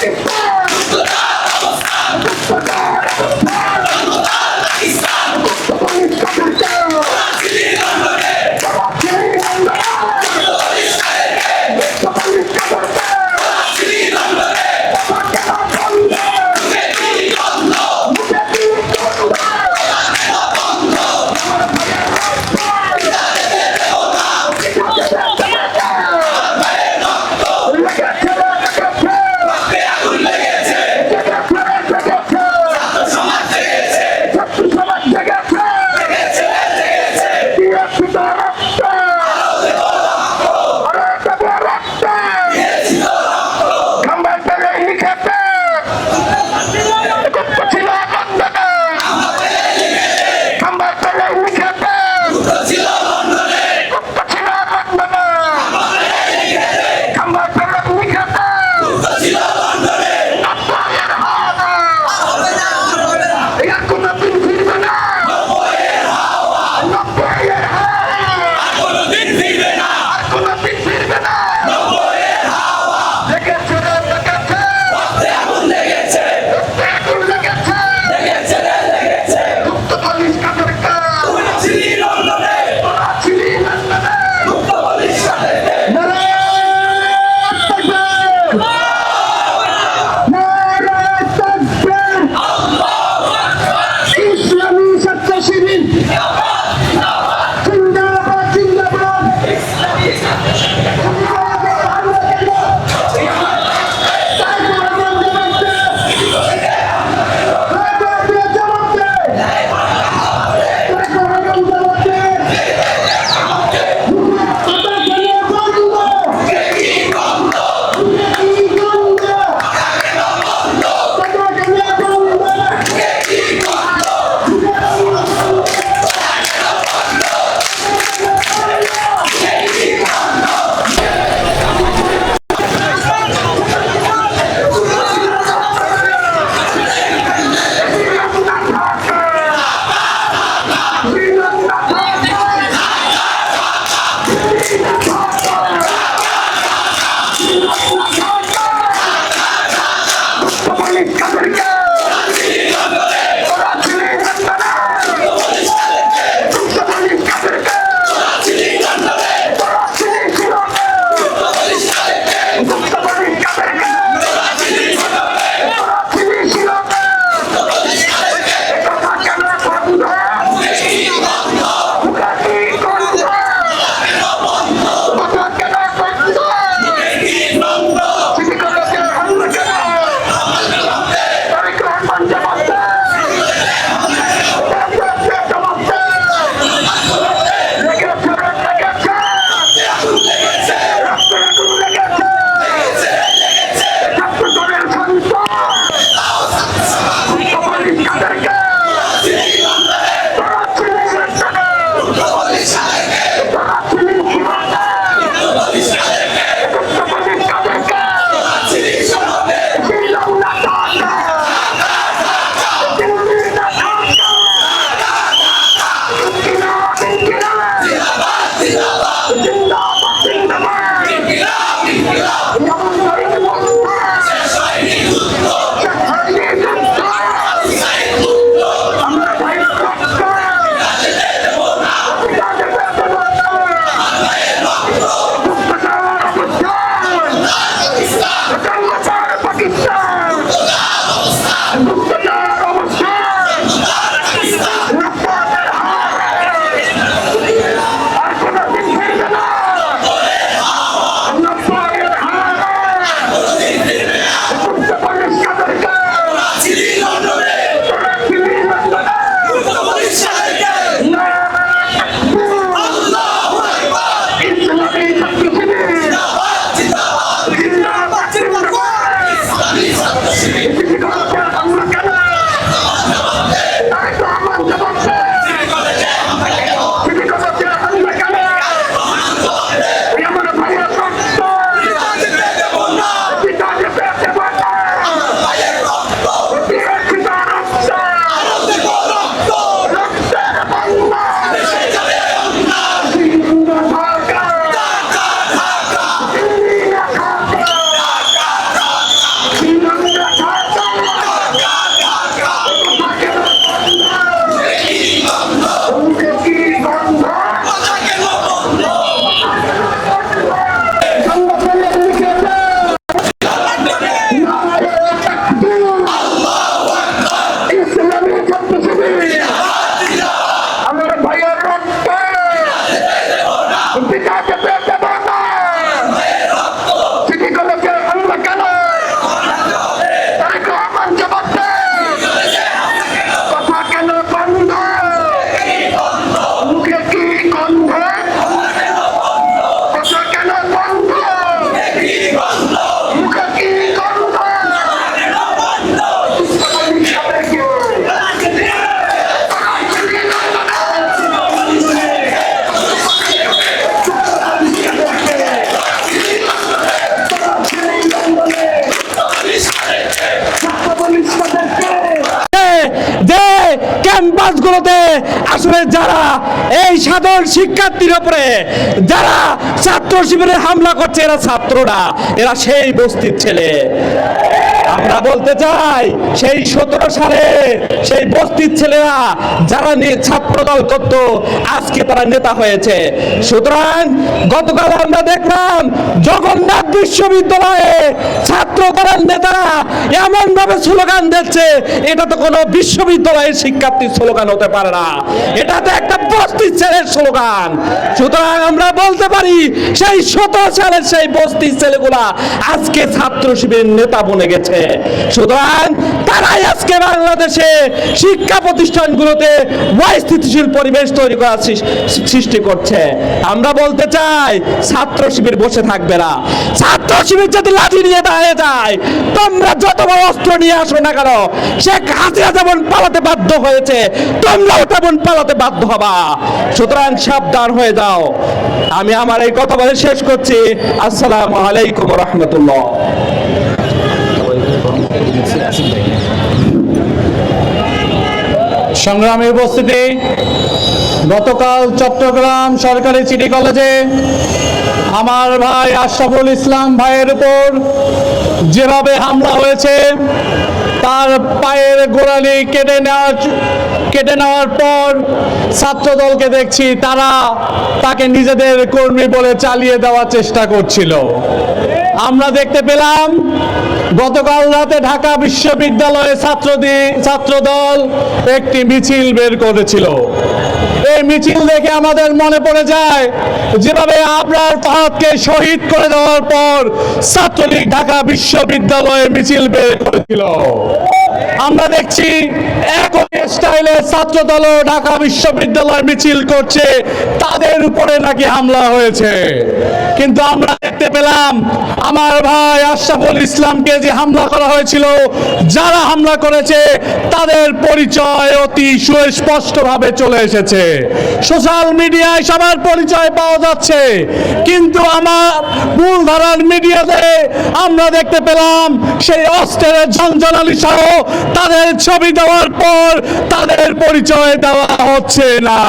Look at ক্যাম্পাসগুলোতে আসলে যারা এই সাধারণ শিক্ষার্থীর উপরে যারা ছাত্র শিবিরে হামলা করছে এরা ছাত্ররা, এরা সেই বস্তির ছেলে। আমরা বলতে চাই সেই 17 সালে সেই বস্তির ছেলেরা যারা ছাত্রদল করত আজকে তারা নেতা হয়েছে। সুতরাং গতকাল আমরা দেখলাম জগন্নাথ বিশ্ববিদ্যালয়ে ছাত্রদলের নেতারা এমন ভাবে স্লোগান দিচ্ছে, এটা তো কোনো বিশ্ববিদ্যালয়ের শিক্ষার্থীর স্লোগান হতে পারে না, এটা তো একটা বস্তির ছেলের স্লোগান। সুতরাং আমরা বলতে পারি সেই 17 সালের সেই বস্তির ছেলেগুলা আজকে ছাত্র শিবিরের নেতা বনে গেছে। সুতরাং তারাই আজকে বাংলাদেশে শিক্ষা প্রতিষ্ঠানগুলোতে অস্থিতিশীল পরিবেশ তৈরি করার সৃষ্টি করছে। আমরা বলতে চাই ছাত্র শিবির বসে থাকবে না। ছাত্র শিবির যদি লাঠি নিয়ে দাঁড়িয়ে যায়, তোমরা যত বড় অস্ত্র নিয়ে আসো না কেন, শেখ হাসিনা যেমন পালাতে বাধ্য হয়েছে তোমরাও তেমন পালাতে বাধ্য হবা। সুতরাং সাবধান হয়ে যাও। আমি আমার এই কথা বলে শেষ করছি। আসসালামু আলাইকুম ওয়া রাহমাতুল্লাহ। সংগ্রামী উপস্থিতি, গতকাল চট্টগ্রাম সরকারি সিটি কলেজে আমার ভাই আশরাফুল ইসলাম ভাইয়ের উপর যেভাবে হামলা হয়েছে, তার পায়ের গোড়ালি কেটে নেওয়ার পর ছাত্রদলকে দেখছি তারা তাকে নিজেদের কর্মী বলে চালিয়ে দেওয়ার চেষ্টা করছিল। আমরা দেখতে পেলাম গতকাল রাতে ঢাকা বিশ্ববিদ্যালয়ে ছাত্রদল একটি মিছিল বের করেছিল। এই মিছিল দেখে আমাদের মনে পড়ে যায় যেভাবে আবরার ফাহাদকে শহীদ করে দেওয়ার পর ছাত্রলীগ ঢাকা বিশ্ববিদ্যালয়ে মিছিল বের করেছিল। আমরা দেখছি একই স্টাইলে ছাত্রদলও ঢাকা বিশ্ববিদ্যালয় মিছিল করছে, তাদের উপরে নাকি হামলা হয়েছে। কিন্তু আমরা দেখতে পেলাম আমার ভাই আশরাফুল ইসলামকে যে হামলা করা হয়েছিল, যারা হামলা করেছে তাদের পরিচয় অতি সুস্পষ্টভাবে চলে এসেছে। সোশ্যাল মিডিয়ায় সবার পরিচয় পাওয়া যাচ্ছে, কিন্তু আমার মূলধারার মিডিয়াতে আমরা দেখতে পেলাম সেই অস্ত্রের ঝঞ্ঝনালি সহ তাদের ছবি দেওয়ার পর তাদের পরিচয় দেওয়া হচ্ছে না।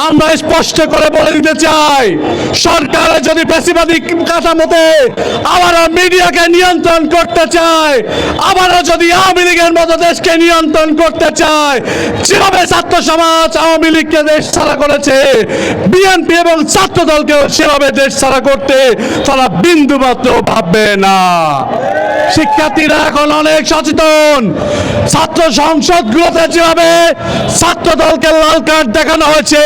আমরা স্পষ্ট করে বলে দিতে চাই, সরকার যদি ফ্যাসিবাদী কাঠামোতে আবারও মিডিয়াকে নিয়ন্ত্রণ করতে চায়, আবারও যদি আওয়ামী লীগের মতো দেশকে নিয়ন্ত্রণ করতে চায়, যেভাবে ছাত্র সমাজ আওয়ামী লীগকে দেশ ছাড়া করেছে, বিএনপি এবং ছাত্র দলকেও সেভাবে দেশ ছাড়া করতে তারা বিন্দুমাত্র ভাববে না। শিক্ষার্থীরা এখন অনেক সচেতন। ছাত্র সংসদগুলোতে যেভাবে ছাত্র দলকে লাল কার্ড দেখানো হয়েছে,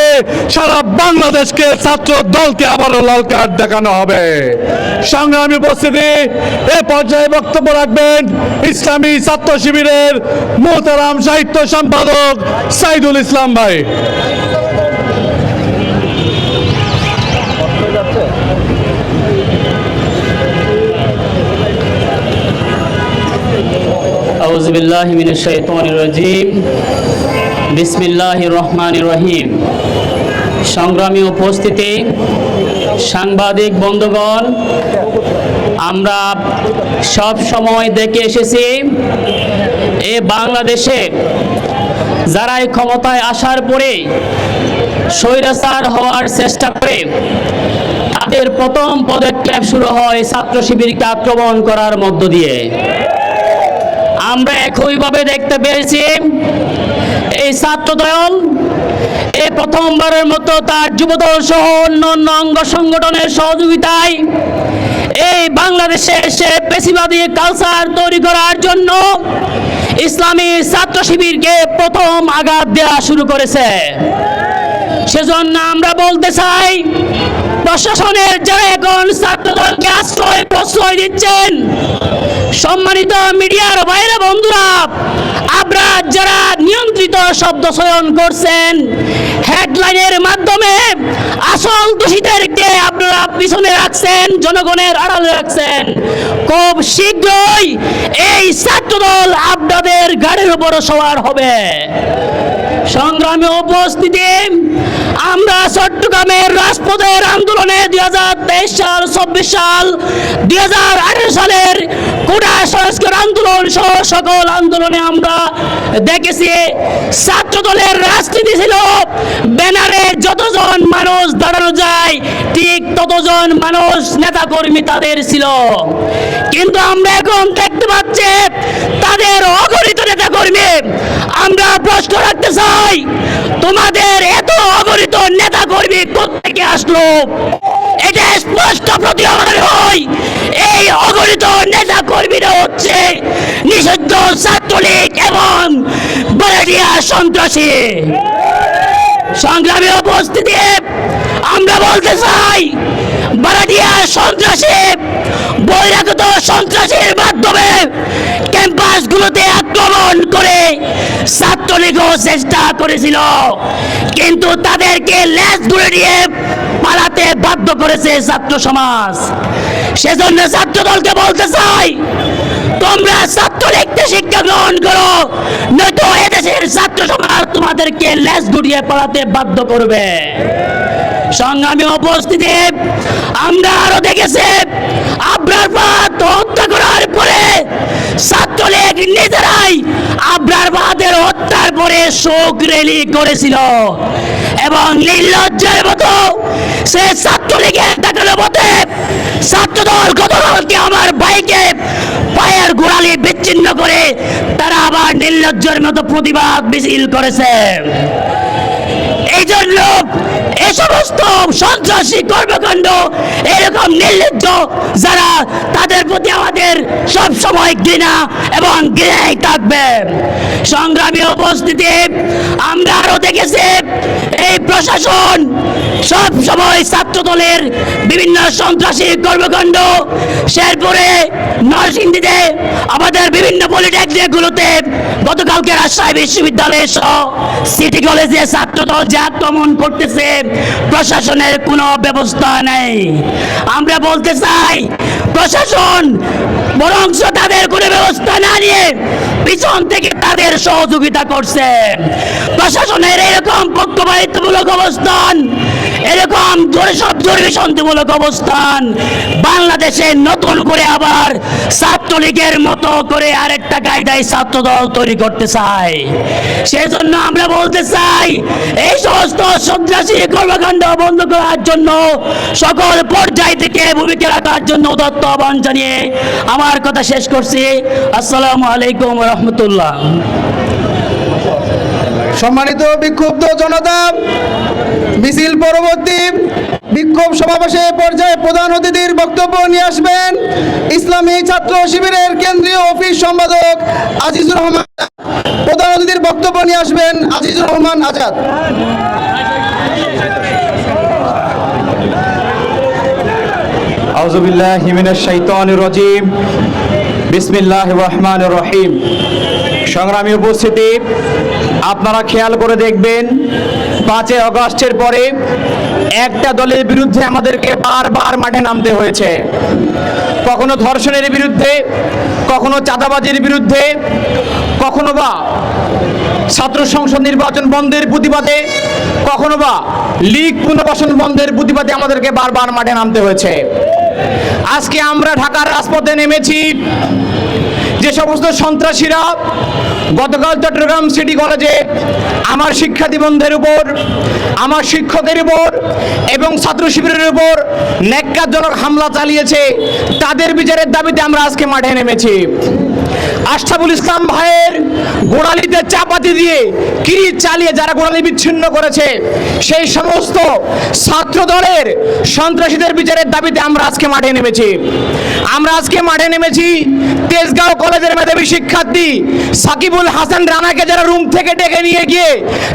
সারা বাংলাদেশকে ছাত্র দলকে আবারও লাল কার্ড দেখানো হবে। সংগ্রামী উপস্থিতি, এ পর্যায়ে বক্তব্য রাখবেন ইসলামী ছাত্র শিবিরের মোহতারাম সাহিত্য সম্পাদক সাইদুল ইসলাম ভাই। আউযু বিল্লাহি মিনাশ শাইতানির রাজীম। বিসমিল্লাহির রহমানির রহিম। সংগ্রামী উপস্থিতি, সাংবাদিক বন্ধুগণ, আমরা সব সময় দেখে এসেছি এ বাংলাদেশে যারাই ক্ষমতায় আসার পরে স্বৈরাচার হওয়ার চেষ্টা করে, তাদের প্রথম পদক্ষেপ শুরু হয় ছাত্র শিবিরকে আক্রমণ করার মধ্য দিয়ে। আমরা একইভাবে দেখতে পেয়েছি এই ছাত্রদল এই প্রথমবারের মতো তার যুবদল সহ অন্যান্য অঙ্গ সংগঠনের সহযোগিতায় এই বাংলাদেশে এসে পেশিবাদী কালচার তৈরি করার জন্য ইসলামী ছাত্র শিবিরকে প্রথম আঘাত দেওয়া শুরু করেছে। সেজন্য আমরা বলতে চাই, প্রশাসনের যারা এখন ছাত্রদলকে আশ্রয় প্রশ্রয় দিচ্ছেন, সম্মানিত মিডিয়ার বাইরে বন্ধুরা, আপনারা যারা নিয়ন্ত্রিত শব্দ চয়ন করছেন, হেডলাইনের মাধ্যমে আসল দোষীদেরকে আপনারা পিছনে রাখছেন, জনগণের আড়ালে রাখছেন, খুব শীঘ্রই এই ছাত্রদল আপনাদের গাড়ির উপর সওয়ার হবে। সংগ্রামী উপস্থিতি, আমরা চট্টগ্রামের রাজপথের আন্দোলনে 2023 সাল, 24 সাল, 2018 সালের কোটা সংস্কার আন্দোলন সহ সকল আন্দোলনে আমরা দেখেছি ছাত্র দলের রাজনীতি ছিল ব্যানারে যতজন মানুষ দাঁড়ানো যায় ঠিক ততজন মানুষ নেতা কর্মী তাদের ছিল, কিন্তু আমরা এখন দেখতে পাচ্ছি তাদের অগণিত নেতা কর্মী। আমরা প্রশ্ন রাখতে চাই, তোমাদের এত অগণিত নেতা কর্মী কোত্থেকে আসলো? এটা স্পষ্ট প্রতীয়মান হয় এই অগণিত নেতা কর্মীরা হচ্ছে নিষিদ্ধ ছাত্রলীগ এবং বারেডিয়া সন্ত্রাসী। সংগ্রামী উপস্থিতি, আমরা বলতে চাই বারেডিয়া সন্ত্রাসী বহিরাগত সন্ত্রাসীর মাধ্যমে ক্যাম্পাসগুলোতে আক্রমণ করে ছাত্রলীগও চেষ্টা করেছিল, কিন্তু তাদেরকে লেজ ধরে নিয়ে পালাতে বাধ্য করেছে ছাত্র সমাজ। সেজন্য ছাত্র দলকে বলতে চাই, তোমরা ছাত্রলীগকে শিক্ষা গ্রহণ করো, নয়তো এদেশের ছাত্র সমাজ তোমাদেরকে লেজ গুড়িয়ে পালাতে বাধ্য করবে। সংগ্রামী উপস্থিতি, আমরা আরো দেখেছি আবরার বাদ হত্যা করার পরে ছাত্রলীগ নিজেরাই আবরার বাদের হত্যার পরে শোক র্যালি করেছিল এবং নির্লজ্জের মতো সে ছাত্রলীগের দেখানো মতে ছাত্রদল গতকালকে আমার ভাইকে পায়ের গোড়ালি বিচ্ছিন্ন করে তারা আবার নির্লজ্জের মতো প্রতিবাদ মিছিল করেছে। এই জন্য এই সমস্ত সন্ত্রাসী কর্মকাণ্ড, এরকম নির্লজ্জ যারা, তাদের প্রতি আমাদের সব সময় ঘৃণা এবং ঘৃণাই থাকবে। সংগ্রামী উপস্থিতি, আমরা আরো দেখেছি এই প্রশাসন সব সময় ছাত্র দলের বিভিন্ন সন্ত্রাসী কর্মকাণ্ড, শেরপুরে, নরসিংদীতে, আমাদের বিভিন্ন পলিটেকনিকগুলোতে, গতকালকে রাজশাহী বিশ্ববিদ্যালয় সহ সিটি কলেজে ছাত্রদল যে আক্রমণ করতেছে, প্রশাসনের কোনো ব্যবস্থা নেই। আমরা বলতে চাই প্রশাসন বরঞ্চ তাদের কোনো ব্যবস্থা না নিয়ে পিছন থেকে তাদের সহযোগিতা করছে। প্রশাসনের এরকম পক্ষপাতিত্বমূলক অবস্থান, এরকম জরিমানামূলক অবস্থান বাংলাদেশে নতুন করে আবার ছাত্রলীগের মতো করে আরেকটা কায়দায় ছাত্রদল তৈরি করতে চায়। সেজন্য আমরা বলতে চাই এই সমস্ত সন্ত্রাসী কর্মকাণ্ড বন্ধ করার জন্য সকল পর্যায় থেকে ভূমিকা রাখার জন্য উদাত্ত আহ্বান জানিয়ে আমার কথা শেষ করছি। আসসালামু আলাইকুম রহমতুল্লাহ। সম্মানিত বিক্ষুব্ধ জনতা, মিছিল পরবর্তী বিক্ষোভ সমাবেশে পর্যায়ে প্রধান অতিথির বক্তব্য নিয়ে আসবেন ইসলামী ছাত্র শিবিরের কেন্দ্রীয় অফিস সম্পাদক আজিজুর রহমান। প্রধান অতিথির বক্তব্য নিয়ে আসবেন আজিজুর রহমান আজাদ। আউযু বিল্লাহি মিনাশ শাইতানির রাজীম। বিসমিল্লাহির রহমানির রহিম। সংগ্রামী উপস্থিতি, আপনারা খেয়াল করে দেখবেন 5 আগস্টের পরে একটা দলের বিরুদ্ধে আমাদেরকে বারবার মাঠে নামতে হয়েছে। কখনো ধর্ষণের বিরুদ্ধে, কখনো চাঁদাবাজির বিরুদ্ধে, কখনো বা ছাত্র সংসদ নির্বাচন বন্ধের প্রতিবাদে, কখনো বা লীগ পুনর্বাসন বন্ধের প্রতিবাদে আমাদেরকে বারবার মাঠে নামতে হয়েছে। আজকে আমরা ঢাকার রাজপথে নেমেছি যে সমস্ত সন্ত্রাসীরা গতকাল চট্টগ্রাম সিটি কলেজে আমার শিক্ষার্থী বন্ধুদের উপর, আমার শিক্ষকের উপর এবং ছাত্র শিবিরের উপর ন্যাক্কারজনক হামলা চালিয়েছে, তাদের বিচারের দাবিতে আমরা আজকে মাঠে নেমেছি। আশরাফুল ইসলাম ভাইয়ের গোড়ালিতে চাপাতি দিয়ে কিরিচ চালিয়ে যারা গোড়ালি বিচ্ছিন্ন করেছে, সেই সমস্ত ছাত্র দলের সন্ত্রাসীদের বিচারের দাবিতে আমরা আজকে মাঠে নেমেছি। আমরা আজকে মাঠে নেমেছি তেজগাঁও কলেজের মেধাবী শিক্ষার্থী সাকিবুল হাসান রানাকে যারা রুম থেকে ডেকে নিয়ে গিয়ে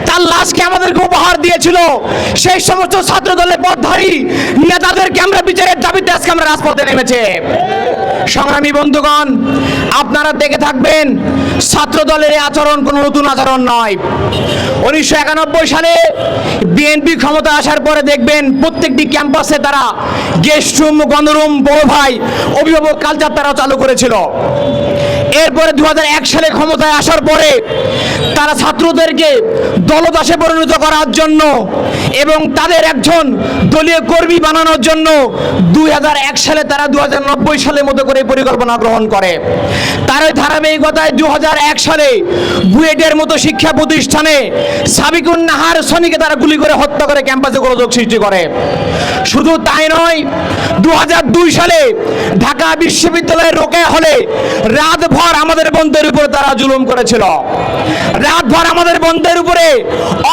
তার লাশকে আমাদেরকে উপহার দিয়েছিল, সেই সমস্ত ছাত্র দলের পথধারী নেতাদেরকে আমরা বিচারের দাবিতে আজকে আমরা রাজপথে নেমেছি। সংগ্রামী বন্ধুগণ, আপনারা দেখে থাকবেন ছাত্র দলের এই আচরণ কোনো নতুন আচরণ নয়। 1991 সালে বিএনপি ক্ষমতা আসার পরে দেখবেন প্রত্যেকটি ক্যাম্পাসে তারা গেস্ট রুম, গণরুম, বড় ভাই, অভিভাবক কালচার তারা চালু করেছিল। এরপরে 2001 সালে ক্ষমতায় আসার পরে তারা ছাত্রদেরকে দলদাসে পরিণত করার জন্য এবং তাদের একজন দলীয় কর্মী বানানোর জন্য 2001 সালে তারা 2090 সালের মতো করে পরিকল্পনা গ্রহণ করে। তার ওই ধারাবাহিকতায় 2001 সালে বুয়েটের মতো শিক্ষা প্রতিষ্ঠানে সাবিকুন নাহার সনিকে তারা গুলি করে হত্যা করে ক্যাম্পাসে গোলযোগ সৃষ্টি করে। শুধু তাই নয়, 2002 সালে ঢাকা বিশ্ববিদ্যালয়ের রোকেয়া হলে রাতভর আমাদের বন্ধুদের উপরে তারা জুলুম করেছিল। রাতভর আমাদের বন্ধুদের উপরে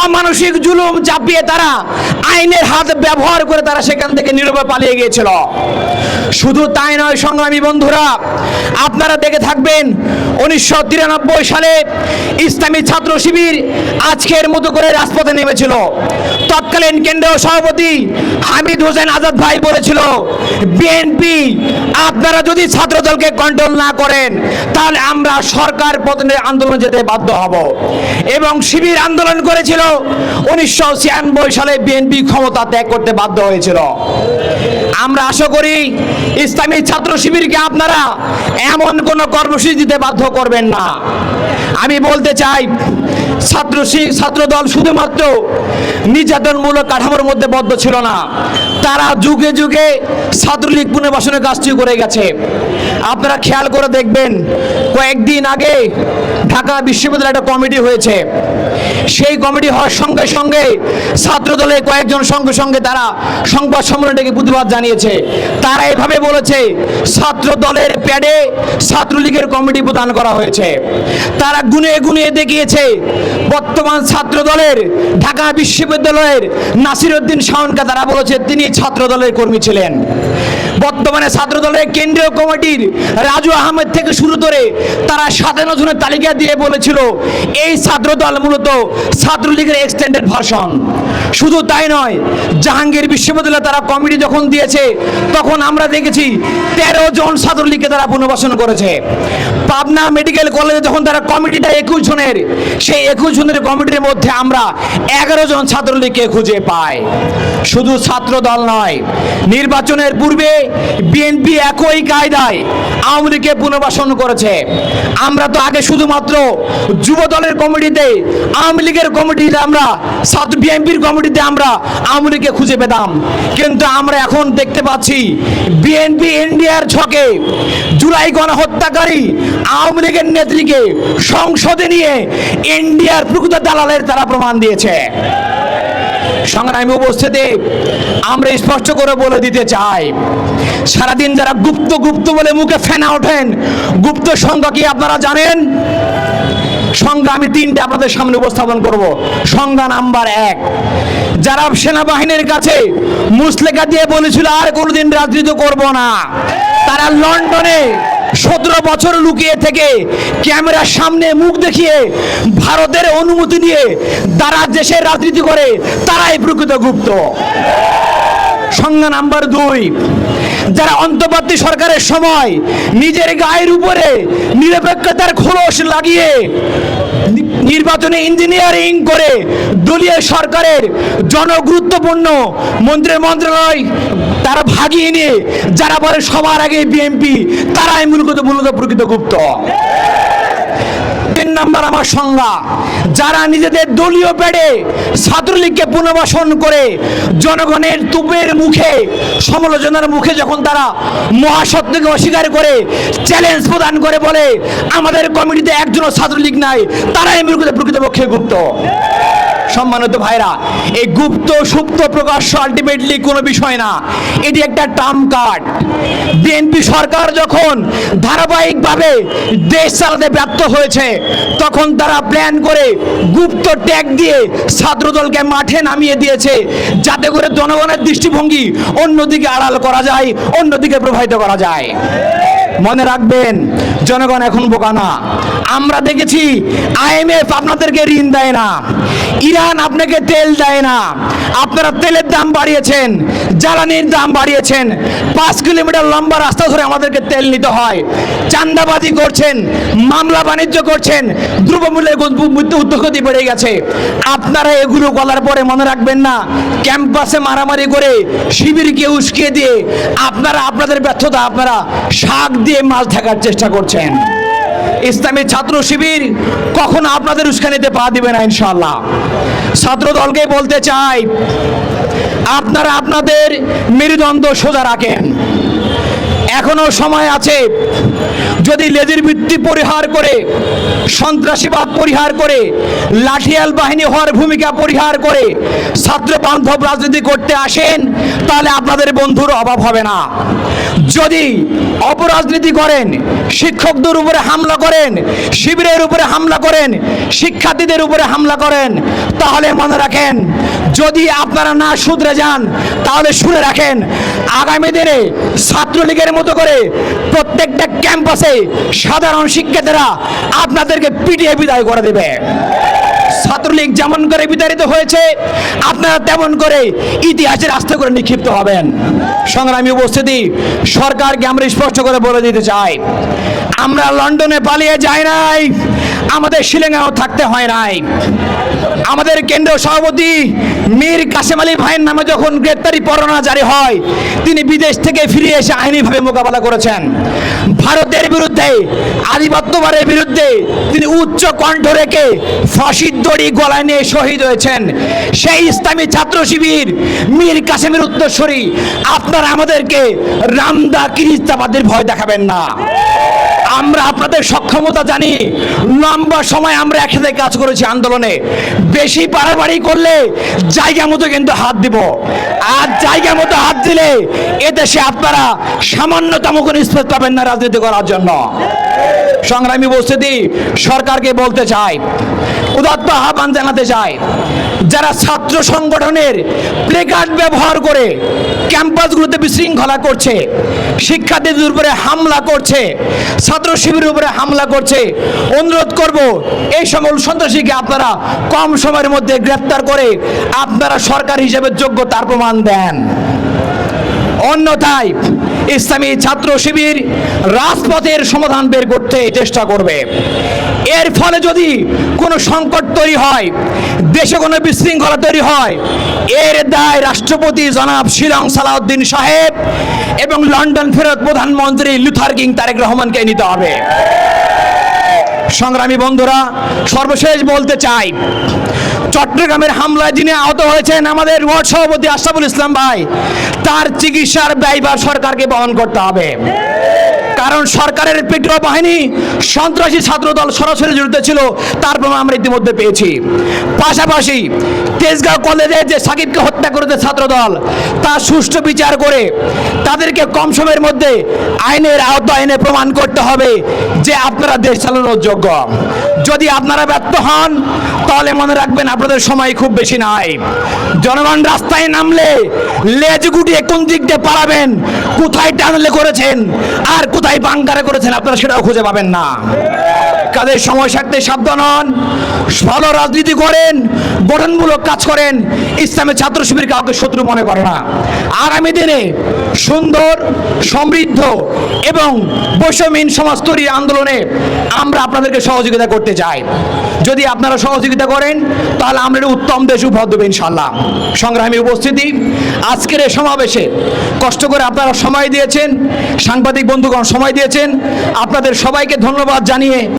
অমানসিক জুলুম চাপিয়ে তারা আইনের হাত ব্যবহার করে তারা সেখান থেকে নীরবে পালিয়ে গিয়েছিল। শুধু তাই নয় সংগ্রামী বন্ধুরা, আপনারা দেখে থাকবেন 1993 সালে ইসলামী ছাত্র শিবির আজকের মতো করে রাজপথে নেমেছিল। তৎকালীন কেন্দ্রীয় সভাপতি হামিদ হোসেন আজাদ ভাই বলেছিল, বিএনপি আপনারা যদি ছাত্র দলকে কন্ট্রোল না করেন তাহলে আমরা সরকার পতনের আন্দোলনে যেতে বাধ্য হব। এবং শিবির আন্দোলন করেছিল। 1996 সালে বিএনপি ক্ষমতা ত্যাগ করতে বাধ্য হয়েছিল। আমরা আশা করি ইসলামী ছাত্র শিবিরকে আপনারা এমন কোনো কর্মসূচি দিতে বাধ্য করবেন না। আমি বলতে চাই, ছাত্র দল শুধুমাত্র নির্যাতনমূলক কাঠামোর মধ্যে বদ্ধ ছিল না, তারা যুগে যুগে ছাত্রলীগ পুনর্বাসনের কাজটি করে গেছে। আপনারা খেয়াল করে দেখবেন, কয়েকদিন আগে ঢাকা বিশ্ববিদ্যালয়ে একটা কমিটি হয়েছে। সেই কমিটি হওয়ার সঙ্গে সঙ্গে ছাত্র দলের কয়েকজন সঙ্গে সঙ্গে তারা সংবাদ সম্মেলন ডেকে প্রতিবাদ জানিয়েছে। তারা এভাবে বলেছে, ছাত্র দলের প্যাডে ছাত্রলীগের কমিটি প্রদান করা হয়েছে। তারা গুনে গুনে দেখিয়েছে বর্তমান ছাত্র দলের ঢাকা বিশ্ববিদ্যালয়ের নাসিরউদ্দিন শাওনকে তারা বলেছে তিনি ছাত্র দলের কর্মী ছিলেন। বর্তমানে ছাত্র দলের কেন্দ্রীয় কমিটির রাজু আহমেদ থেকে শুরু করে তারা 57 জনের তালিকা দিয়ে বলেছিল এই ছাত্র দল মূলত ছাত্রলীগের এক্সটেন্ডেড ভার্সন। শুধু তাই নয়, জাহাঙ্গীর বিশ্ববিদ্যালয়ে তারা কমিটি যখন দিয়েছে তখন আমরা দেখেছি 13 জন ছাত্রলীগকে তারা পুনর্বাসন করেছে। পাবনা মেডিকেল কলেজে যখন তারা কমিটিটা 21 জনের, সেই 21 জনের কমিটির মধ্যে আমরা 11 জন ছাত্রলীগকে খুঁজে পাই। শুধু ছাত্র দল নয়, নির্বাচনের পূর্বে বিএনপি একই কায়দায় আওয়ামী লীগকে পুনর্বাসন করেছে। আমরা তো আগে শুধুমাত্র যুব দলের কমিটিতে, আওয়ামী লীগের কমিটিতে, আমরা ছাত্র বিএনপির কমিটিতে আমরা আওয়ামী লীগকে খুঁজে পেতাম, কিন্তু আমরা এখন দেখতে পাচ্ছি বিএনপি ইন্ডিয়ার ছকে জুলাই গণহত্যাকারী আওয়ামী লীগের নেত্রীকে সংসদে নিয়ে ইন্ডিয়ার প্রকৃত দালালের তারা প্রমাণ দিয়েছে। সংগ্রামী উপস্থিতি, আমরা স্পষ্ট করে বলে দিতে চাই, সারাদিন যারা গুপ্ত গুপ্ত বলে মুখে ফেনা ওঠেন, গুপ্ত সংখ্যা কি আপনারা জানেন? সংখ্যা আমি 3টে আপনাদের সামনে উপস্থাপন করব। সংখ্যা নাম্বার 1, যারা সেনাবাহিনীর কাছে মুসলেখা দিয়ে বলেছিল আর কোনোদিন রাজনীতি করব না, তারা লন্ডনে 17 বছর লুকিয়ে থেকে ক্যামেরার সামনে মুখ দেখিয়ে ভারতের অনুমতি নিয়ে যারা দেশের রাজনীতি করে তারাই প্রকৃত গুপ্ত। সংজ্ঞা নাম্বার 2, যারা অন্তর্বর্তী সরকারের সময় নিজের গায়ের উপরে নিরপেক্ষতার খোলস লাগিয়ে নির্বাচনে ইঞ্জিনিয়ারিং করে দলীয় সরকারের জনগুরুত্বপূর্ণ মন্ত্রণালয় তারা ভাগিয়ে নিয়ে যারা বলে সবার আগে বিএনপি, তারাই মূলত প্রকৃত গুপ্ত। 3 নাম্বার আমার সংজ্ঞা, যারা নিজেদের দলীয় প্যাডে ছাত্রলীগকে পুনর্বাসন করে জনগণের তুপের মুখে, সমালোচনার মুখে যখন তারা মহাসত্যকে অস্বীকার করে চ্যালেঞ্জ প্রদান করে বলে আমাদের কমিটিতে একজনও ছাত্রলীগ নাই, তারাই প্রকৃতপক্ষে গুপ্ত। সম্মানিত ভাইরা, এই গুপ্ত সুপ্ত প্রকাশ্য আলটিমেটলি কোনো বিষয় না, এটি একটা টার্ম কার্ড। বিএনপি সরকার যখন ধারাবাহিকভাবে দেশ চালাতে ব্যর্থ হয়েছে তখন তারা প্ল্যান করে গুপ্ত ট্যাগ দিয়ে ছাত্রদলকে মাঠে নামিয়ে দিয়েছে, যাতে করে জনগণের দৃষ্টিভঙ্গি অন্যদিকে আড়াল করা যায়, অন্যদিকে প্রভাবিত করা যায়। মনে রাখবেন, জনগণ এখন বোকা না। আমরা দেখেছি IMF আপনাদেরকে ঋণ দেয় না, ইরান আপনাকে তেল দেয় না, আপনারা তেলের দাম বাড়িয়েছেন, জ্বালানির দাম বাড়িয়েছেন, 5 কিলোমিটার লম্বা রাস্তা ধরে আমাদেরকে তেল নিতে হয়, চাঁদাবাজি করছেন, মামলা বাণিজ্য করছেন, দ্রব্যমূল্যের উদ্যোগতি বেড়ে গেছে। আপনারা এগুলো বলার পরে মনে রাখবেন না, ক্যাম্পাসে মারামারি করে শিবিরকে উস্কিয়ে দিয়ে আপনারা আপনাদের ব্যর্থতা আপনারা শাক দিয়ে মাছ ঢাকার চেষ্টা করছেন। ইসলামী ছাত্র শিবির কখনো আপনাদের উস্কানিতে পা দিবে না ইনশাআল্লাহ। ছাত্র দলকে বলতে চাই, আপনারা আপনাদের মেরুদণ্ড সোজা রাখেন, এখনো সময় আছে। যদি লেজের ভিত্তি পরিহার করে, সন্ত্রাসীবাদ পরিহার করে, লাঠিয়াল বাহিনী হওয়ার ভূমিকা পরিহার করে ছাত্র বান্ধব রাজনীতি করতে আসেন, তাহলে আপনাদের বন্ধুর অভাব হবে না। যদি অপরাজনীতি করেন, শিক্ষকদের উপরে হামলা করেন, শিবিরের উপরে হামলা করেন, শিক্ষার্থীদের উপরে হামলা করেন, তাহলে মনে রাখেন, যদি আপনারা না শুধরে যান তাহলে শুনে রাখেন, আগামী দিনে ছাত্রলীগের মতো করে প্রত্যেকটা ক্যাম্পাসে সাধারণ শিক্ষার্থীরা আপনাদেরকে পিটিয়ে বিদায় করে দেবে। ছাত্রলীগ যেমন করে বিতাড়িত হয়েছে, আপনারা তেমন করে ইতিহাসের আস্থা করে নিক্ষিপ্ত হবেন। সংগ্রামী উপস্থিতি, সরকারকে আমরা স্পষ্ট করে বলে দিতে চাই, আমরা লন্ডনে পালিয়ে যাই নাই, আমাদের শিলংয়েও থাকতে হয় নাই। আমাদের কেন্দ্রীয় সভাপতি মীর কাসেম আলী ভাইয়ের নামে যখন গ্রেপ্তারি পরোয়ানা জারি হয়, তিনি বিদেশ থেকে ফিরে এসে আইনিভাবে মোকাবেলা করেছেন। ভারতের বিরুদ্ধে, আধিপত্যবাদের বিরুদ্ধে তিনি উচ্চ কণ্ঠ রেখে ফাঁসির দড়ি গলায় নিয়ে শহীদ হয়েছেন। সেই ইসলামী ছাত্র শিবির মীর কাসেমের উত্তরসূরি আপনারা আমাদেরকে রামদা কিরিস্তাবাদের ভয় দেখাবেন না। আমরা আপনাদের সক্ষমতা জানি, লম্বা সময় আমরা একসাথে কাজ করেছি আন্দোলনে। বেশি বাড়াবাড়ি করলে জায়গা মতো কিন্তু হাত দিব, আর জায়গা মতো হাত দিলে এদেশে আপনারা সামান্যতম কোনো স্পেস পাবেন না রাজনীতি করার জন্য। সংগ্রামী উপস্থিতি, সরকারকে বলতে চাই, উদাত্ত আহ্বান জানাতে চাই, যারা ছাত্র সংগঠনের প্লেকার্ড ব্যবহার করে ক্যাম্পাসগুলোতে বিশৃঙ্খলা করছে, শিক্ষার্থীদের উপরে হামলা করছে, ছাত্র শিবিরের উপরে হামলা করছে, অনুরোধ করব এই সকল সন্ত্রাসীকে আপনারা কম সময়ের মধ্যে গ্রেফতার করে আপনারা সরকার হিসেবে যোগ্য তার প্রমাণ দেন। অন্যথায় ইসলামী ছাত্র শিবির রাজপথের সমাধান বের করতে চেষ্টা করবে। এর ফলে যদি কোনো সংকট তৈরি হয়, দেশে কোনো বিশৃঙ্খলা তৈরি হয়, এর দায় রাষ্ট্রপতি জনাব শিলং সালাউদ্দিন সাহেব এবং লন্ডন ফেরত প্রধানমন্ত্রী লুথার কিং তারেক রহমানকে নিতে হবে। সংগ্রামী বন্ধুরা, সর্বশেষ বলতে চাই, চট্টগ্রামের হামলায় যিনি আহত হয়েছেন আমাদের ওয়ার্ড সভাপতি আশরাফুল ইসলাম ভাই, তার চিকিৎসার ব্যয়ভার সরকারকে বহন করতে হবে। কারণ সরকারের পেট্রো বাহিনী সন্ত্রাসী ছাত্রদল সরাসরি জড়িত ছিল, তার প্রমাণ আমরা ইতিমধ্যে পেয়েছি। পাশাপাশি তেজগাঁও কলেজে যে সাকিবকে হত্যা করেছে ছাত্রদল, তার সুষ্ঠু বিচার করে তাদেরকে কম সময়ের মধ্যে আইনের আওতায় এনে প্রমাণ করতে হবে যে আপনারা দেশ চালানোর যোগ্য। যদি আপনারা ব্যর্থ হন তাহলে মনে রাখবেন আপনাদের সময় খুব বেশি নাই। জনগণ রাস্তায় নামলে লেজ গুটিয়ে কোন দিক দিয়ে পালাবেন, কোথায় টানেলে করেছেন আর কোথায় বাংকারে করেছেন আপনারা সেটাও খুঁজে পাবেন না। কাদের সময় থাকতে সাবধান হন, ভালো রাজনীতি করেন, গঠনমূলক কাজ করেন। ইসলামের ছাত্র শিবির কাউকে শত্রু মনে করে না। আগামী দিনে সুন্দর, সমৃদ্ধ এবং বৈষম্যহীন সমাজ তৈরির আন্দোলনে আমরা আপনাদেরকে সহযোগিতা করতে চাই। যদি আপনারা সহযোগিতা করেন তাহলে আমরা উত্তম দেশ উপহার দেব ইনশাআল্লাহ। সংগ্রামী উপস্থিতি, আজকের এই সমাবেশে কষ্ট করে আপনারা সময় দিয়েছেন, সাংবাদিক বন্ধুগণ সময় দিয়েছেন, আপনাদের সবাইকে ধন্যবাদ জানিয়ে